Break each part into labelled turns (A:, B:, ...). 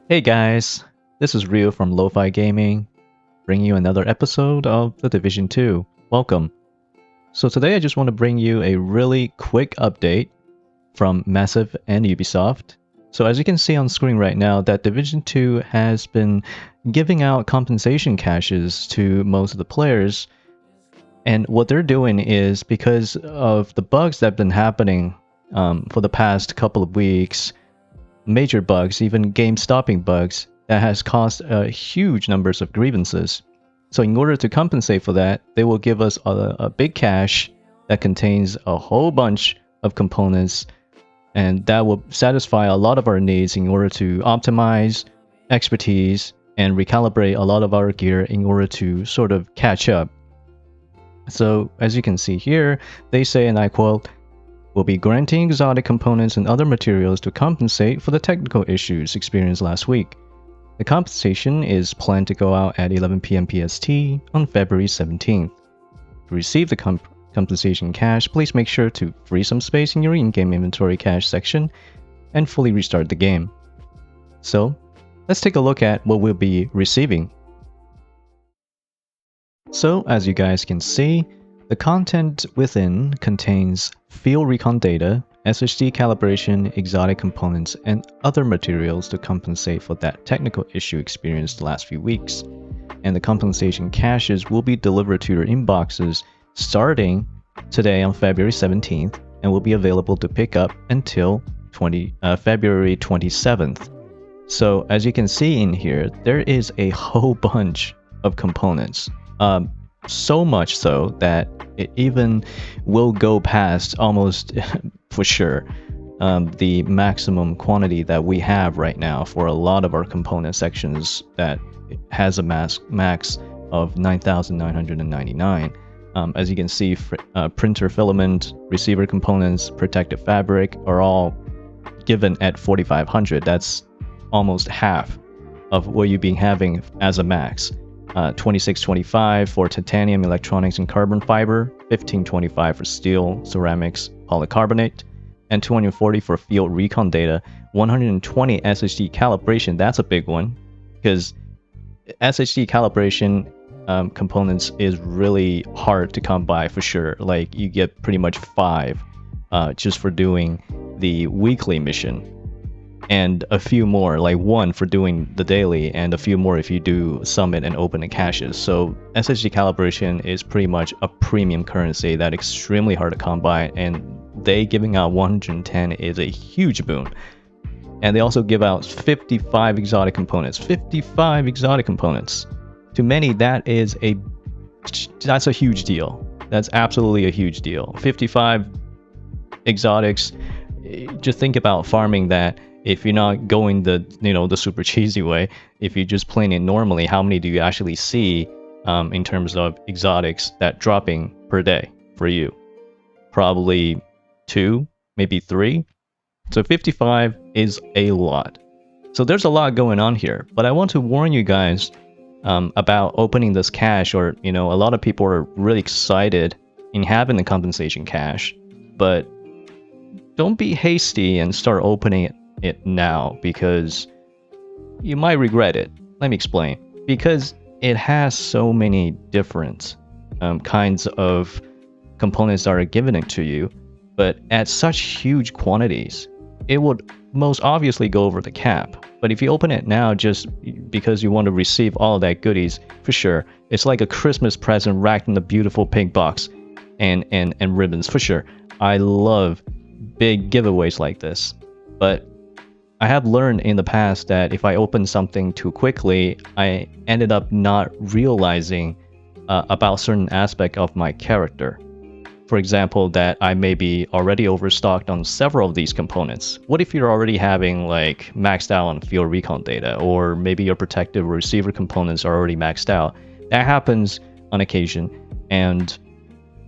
A: Hey guys, this is Ryu from Lo-Fi Gaming, bringing you another episode of The Division 2. Welcome. So today I just want to bring you a really quick update from Massive and Ubisoft. So as you can see on screen right now, that Division 2 has been giving out compensation caches to most of the players. And what they're doing is, because of the bugs that have been happening for the past couple of weeks, major bugs, even game-stopping bugs, that has caused huge numbers of grievances. So in order to compensate for that, they will give us a big cache that contains a whole bunch of components, and that will satisfy a lot of our needs in order to optimize expertise and recalibrate a lot of our gear in order to sort of catch up. So as you can see here, they say, and I quote, "We'll be granting exotic components and other materials to compensate for the technical issues experienced last week. The compensation is planned to go out at 11 p.m. PST on February 17th. To receive the compensation cache, please make sure to free some space in your in-game inventory cache section and fully restart the game." So, let's take a look at what we'll be receiving. So, as you guys can see, the content within contains field recon data, SSD calibration, exotic components, and other materials to compensate for that technical issue experienced the last few weeks. And the compensation caches will be delivered to your inboxes starting today on February 17th and will be available to pick up until February 27th. So as you can see in here, there is a whole bunch of components. So much so that it even will go past almost for sure the maximum quantity that we have right now for a lot of our component sections that has a max of 9,999. As you can see, printer filament, receiver components, protective fabric are all given at 4,500. That's almost half of what you've been having as a max. 2625 for titanium, electronics, and carbon fiber, 1525 for steel, ceramics, polycarbonate, and 240 for field recon data, 120 SSD calibration. That's a big one, because SSD calibration components is really hard to come by for sure. Like, you get pretty much 5 just for doing the weekly mission, and a few more, like 1 for doing the daily, and a few more if you do summit and open the caches. So SSD calibration is pretty much a premium currency that extremely hard to come by, and they giving out 110 is a huge boon. And they also give out 55 exotic components. 55 exotic components. To many, that's a huge deal. That's absolutely a huge deal. 55 exotics. Just think about farming that. If you're not going the super cheesy way, if you're just playing it normally, how many do you actually see in terms of exotics that dropping per day for you? Probably 2, maybe 3. So 55 is a lot. So there's a lot going on here, but I want to warn you guys about opening this cache, or a lot of people are really excited in having the compensation cache, but don't be hasty and start opening it now, because you might regret it. Let me explain. Because it has so many different kinds of components that are given it to you, but at such huge quantities, it would most obviously go over the cap. But if you open it now just because you want to receive all of that goodies, for sure, it's like a Christmas present wrapped in a beautiful pink box and ribbons, for sure. I love big giveaways like this, but I have learned in the past that if I open something too quickly, I ended up not realizing about certain aspect of my character. For example, that I may be already overstocked on several of these components. What if you're already having like maxed out on field recon data, or maybe your protective or receiver components are already maxed out? That happens on occasion, and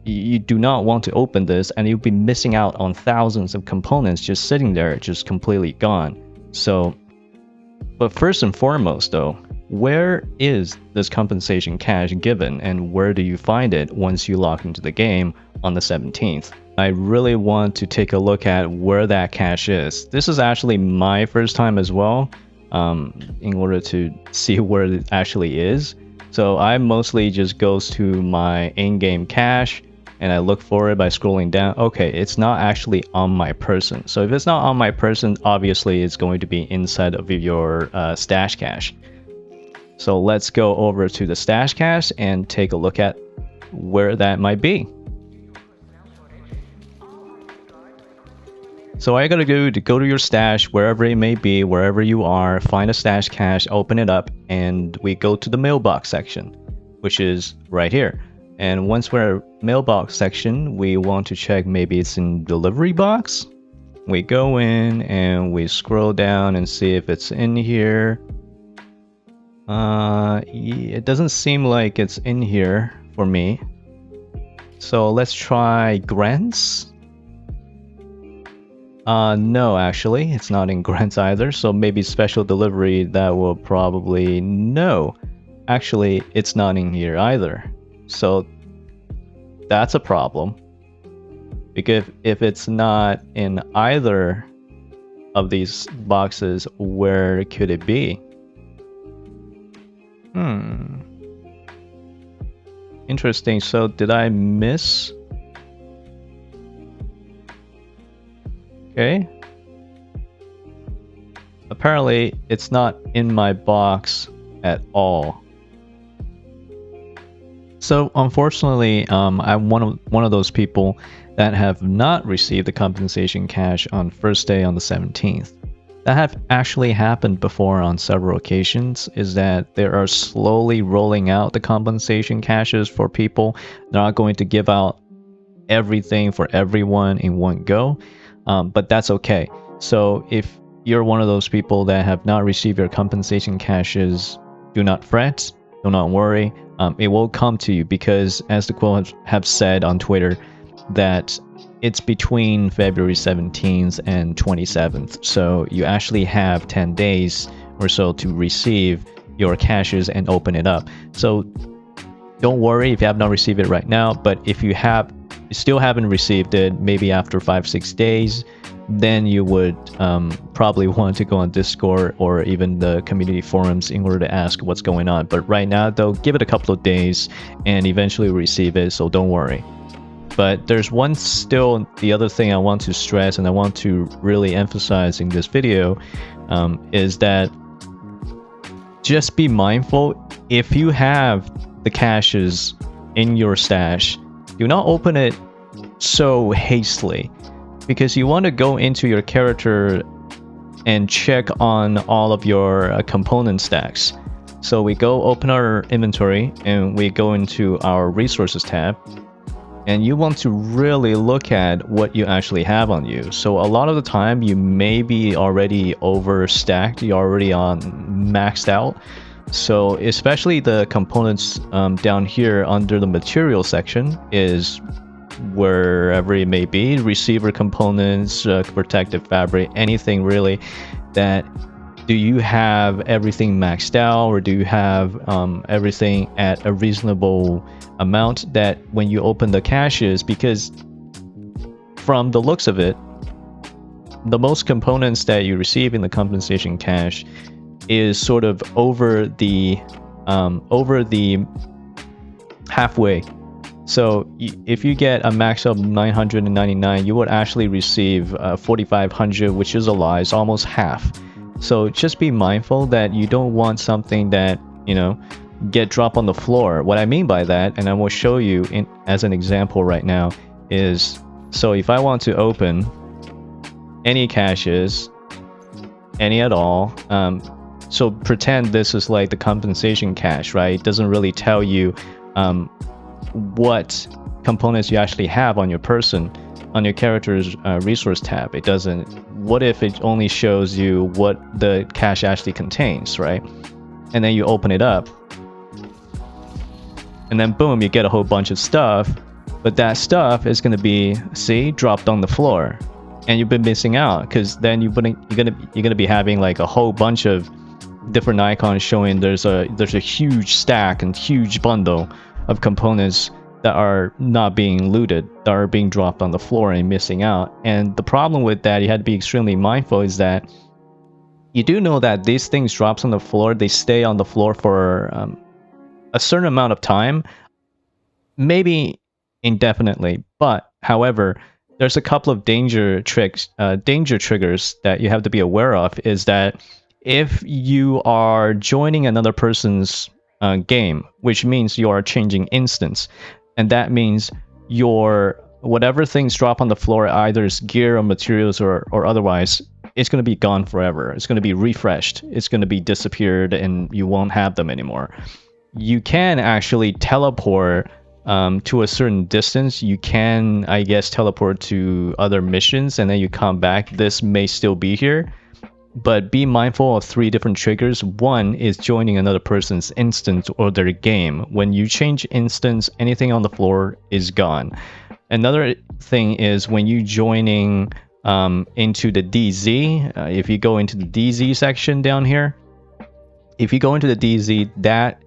A: you do not want to open this, and you'll be missing out on thousands of components just sitting there, just completely gone. So, but first and foremost though, where is this compensation cache given, and where do you find it once you log into the game on the 17th? I really want to take a look at where that cache is. This is actually my first time as well. in order to see where it actually is. So I mostly just goes to my in-game cache and I look for it by scrolling down. Okay, it's not actually on my person. So if it's not on my person, obviously it's going to be inside of your stash cache. So let's go over to the stash cache and take a look at where that might be. So all you gotta do to go to your stash, wherever it may be, wherever you are, find a stash cache, open it up, and we go to the mailbox section, which is right here. And once we're at mailbox section, we want to check maybe it's in delivery box. We go in and we scroll down and see if it's in here. It doesn't seem like it's in here for me. So let's try grants. No, actually, it's not in grants either. So maybe special delivery, that will probably... No, actually, it's not in here either. So that's a problem. Because if it's not in either of these boxes, where could it be? Interesting. So did I miss? Okay. Apparently, it's not in my box at all. So unfortunately, I'm one of those people that have not received the compensation cash on first day on the 17th. That have actually happened before on several occasions, is that they are slowly rolling out the compensation caches for people. They're not going to give out everything for everyone in one go, but that's okay. So if you're one of those people that have not received your compensation caches, do not fret, do not worry. It will come to you because, as the quote have said on Twitter, that it's between February 17th and 27th. So you actually have 10 days or so to receive your caches and open it up. So don't worry if you have not received it right now, but if you still haven't received it, maybe after 5-6 days, then you would probably want to go on Discord or even the community forums in order to ask what's going on. But right now, though, give it a couple of days and eventually receive it, so don't worry. But there's the other thing I want to stress and I want to really emphasize in this video is that just be mindful. If you have the caches in your stash, do not open it so hastily, because you want to go into your character and check on all of your component stacks. So we go open our inventory and we go into our resources tab, and you want to really look at what you actually have on you. So a lot of the time you may be already overstacked, you're already on maxed out. So especially the components down here under the material section is wherever it may be, receiver components, protective fabric, anything really, that do you have everything maxed out, or do you have everything at a reasonable amount that when you open the caches, because from the looks of it, the most components that you receive in the compensation cache is sort of over the halfway. So if you get a max of 999, you would actually receive 4,500, which is a lie. It's almost half. So just be mindful that you don't want something that, get dropped on the floor. What I mean by that, and I will show you as an example right now, is so if I want to open any caches, any at all, so pretend this is like the compensation cache, right? It doesn't really tell you what components you actually have on your person, on your character's resource tab. It doesn't. What if it only shows you what the cache actually contains, right? And then you open it up, and then boom, you get a whole bunch of stuff, but that stuff is going to be, see, dropped on the floor, and you've been missing out, because then you're gonna be having like a whole bunch of different icons showing there's a huge stack and huge bundle of components that are not being looted, that are being dropped on the floor and missing out. And the problem with that, you had to be extremely mindful, is that You do know that these things drops on the floor, they stay on the floor for a certain amount of time, maybe indefinitely. But however, there's a couple of danger triggers that you have to be aware of. Is that if you are joining another person's game, which means you are changing instance, and that means your whatever things drop on the floor, either is gear or materials or otherwise, it's going to be gone forever. It's going to be refreshed. It's going to be disappeared, and you won't have them anymore. You can actually teleport to a certain distance. You can, I guess, teleport to other missions, and then you come back. This may still be here, but be mindful of 3 different triggers. One is joining another person's instance or their game. When you change instance, anything on the floor is gone. Another thing is when you joining into the DZ, if you go into the DZ section down here, if you go into the DZ, that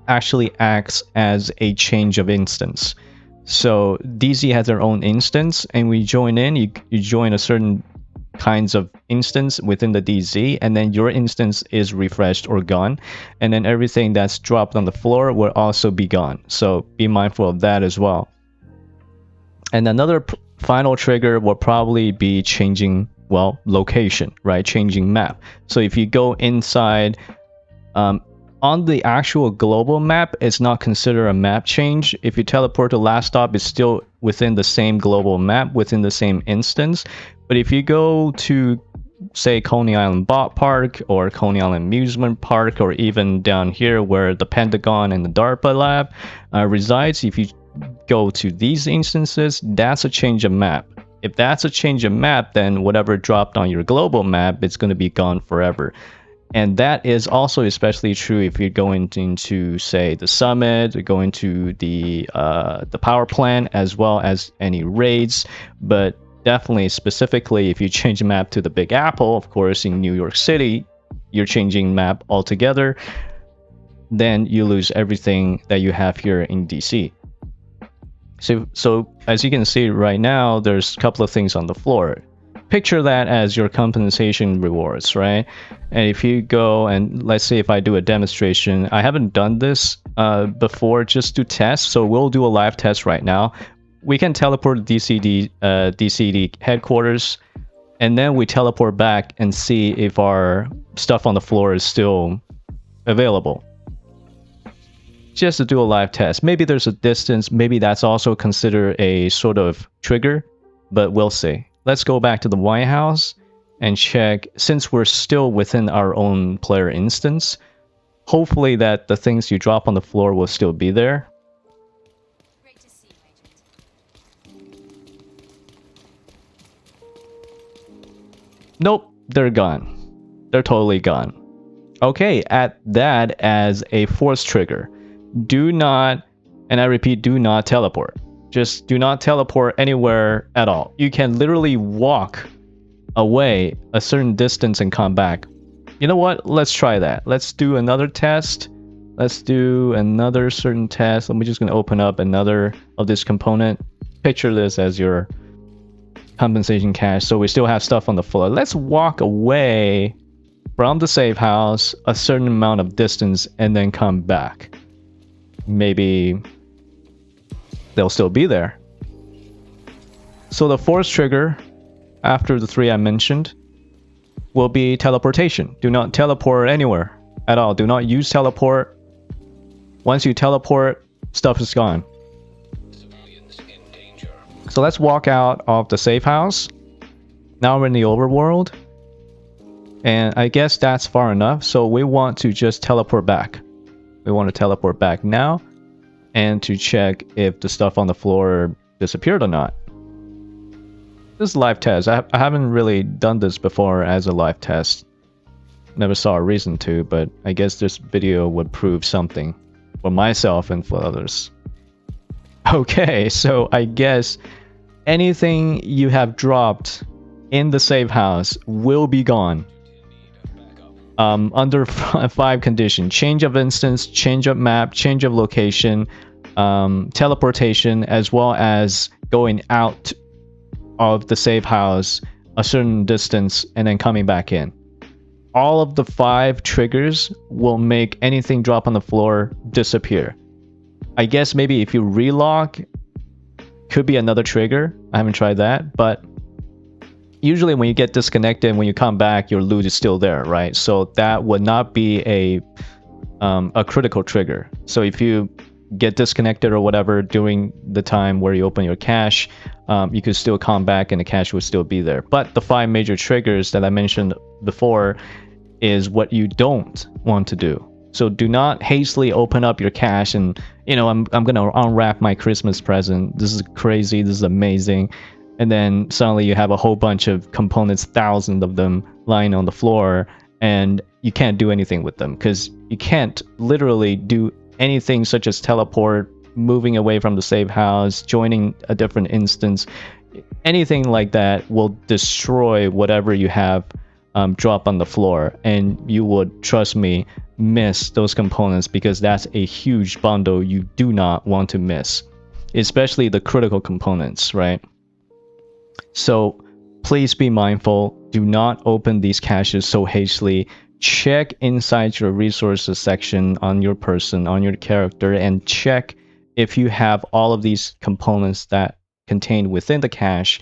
A: actually acts as a change of instance. So DZ has their own instance, and we join in, you join a certain kinds of instance within the DZ, and then your instance is refreshed or gone, and then everything that's dropped on the floor will also be gone. So be mindful of that as well. And another final trigger will probably be changing, well, location, right? Changing map. So if you go inside, on the actual global map, it's not considered a map change. If you teleport to last stop, it's still within the same global map, within the same instance. But if you go to, say, Coney Island Bot Park or Coney Island Amusement Park, or even down here where the Pentagon and the DARPA lab resides, if you go to these instances, that's a change of map. If that's a change of map, then whatever dropped on your global map, it's going to be gone forever. And that is also especially true if you're going into, say, the summit, going to the power plant, as well as any raids. But definitely, specifically, if you change the map to the Big Apple, of course, in New York City, you're changing map altogether, then you lose everything that you have here in DC. So as you can see right now, there's a couple of things on the floor. Picture that as your compensation rewards, right? And if you go and let's say if I do a demonstration, I haven't done this before just to test, so we'll do a live test right now. We can teleport to DCD headquarters, and then we teleport back and see if our stuff on the floor is still available. Just to do a live test. Maybe there's a distance, maybe that's also considered a sort of trigger, but we'll see. Let's go back to the White House and check, since we're still within our own player instance, hopefully that the things you drop on the floor will still be there.
B: Great to see you, Agent.
A: Nope, they're gone. They're totally gone. Okay, add that as a force trigger. Do not, and I repeat, do not teleport. Just do not teleport anywhere at all. You can literally walk away a certain distance and come back. You know what? Let's try that. Let's do another test. Let's do another certain test. I'm just going to open up another of this component. Picture this as your compensation cache. So we still have stuff on the floor. Let's walk away from the safe house a certain amount of distance and then come back. Maybe they'll still be there. So the force trigger, after the 3 I mentioned, will be teleportation. Do not teleport anywhere at all. Do not use teleport. Once you teleport, stuff is gone.
C: Civilians in danger.
A: So let's walk out of the safe house. Now we're in the overworld. And I guess that's far enough. So we want to just teleport back. We want to teleport back now and to check if the stuff on the floor disappeared or not. This is a live test. I haven't really done this before as a live test. Never saw a reason to, but I guess this video would prove something for myself and for others. Okay, so I guess anything you have dropped in the safe house will be gone. Under 5 conditions: change of instance, change of map, change of location, teleportation, as well as going out of the safe house a certain distance and then coming back in. all of the 5 triggers will make anything drop on the floor disappear. I guess maybe if you relock, could be another trigger. I haven't tried that, but usually when you get disconnected, when you come back, your loot is still there, right? So that would not be a critical trigger. So if you get disconnected or whatever during the time where you open your cache, you could still come back and the cache would still be there. But the 5 major triggers that I mentioned before is what you don't want to do. So do not hastily open up your cache and, you know, I'm gonna unwrap my Christmas present. This is crazy. This is amazing. And then suddenly you have a whole bunch of components, thousands of them lying on the floor, and you can't do anything with them because you can't literally do anything such as teleport, moving away from the safe house, joining a different instance. Anything like that will destroy whatever you have drop on the floor, and you would, trust me, miss those components because that's a huge bundle you do not want to miss, especially the critical components, right? So please be mindful. Do not open these caches so hastily. Check inside your resources section on your person, on your character, and check if you have all of these components that contained within the cache,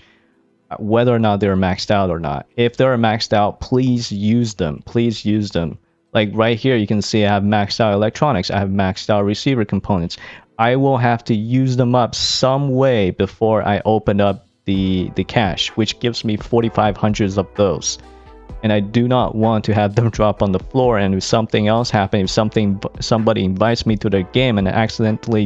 A: whether or not they're maxed out or not. If they're maxed out, please use them. Please use them. Like right here, you can see I have maxed out electronics. I have maxed out receiver components. I will have to use them up some way before I open up the cache, which gives me 4,500 of those. And I do not want to have them drop on the floor, and if something else happens, if somebody invites me to their game and accidentally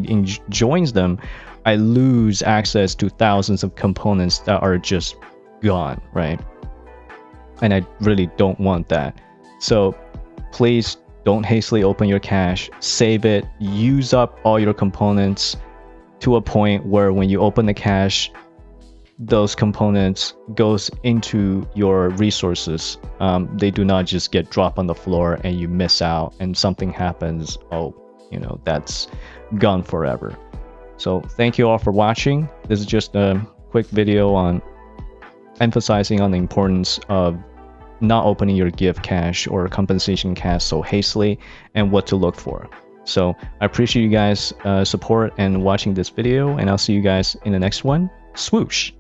A: joins them, I lose access to thousands of components that are just gone, right? And I really don't want that. So please don't hastily open your cache. Save it. Use up all your components to a point where when you open the cache, those components goes into your resources. They do not just get dropped on the floor and you miss out and something happens. Oh, you know, that's gone forever. So thank you all for watching. This is just a quick video on emphasizing on the importance of not opening your gift cache or compensation cache so hastily and what to look for. So I appreciate you guys support and watching this video, and I'll see you guys in the next one. Swoosh!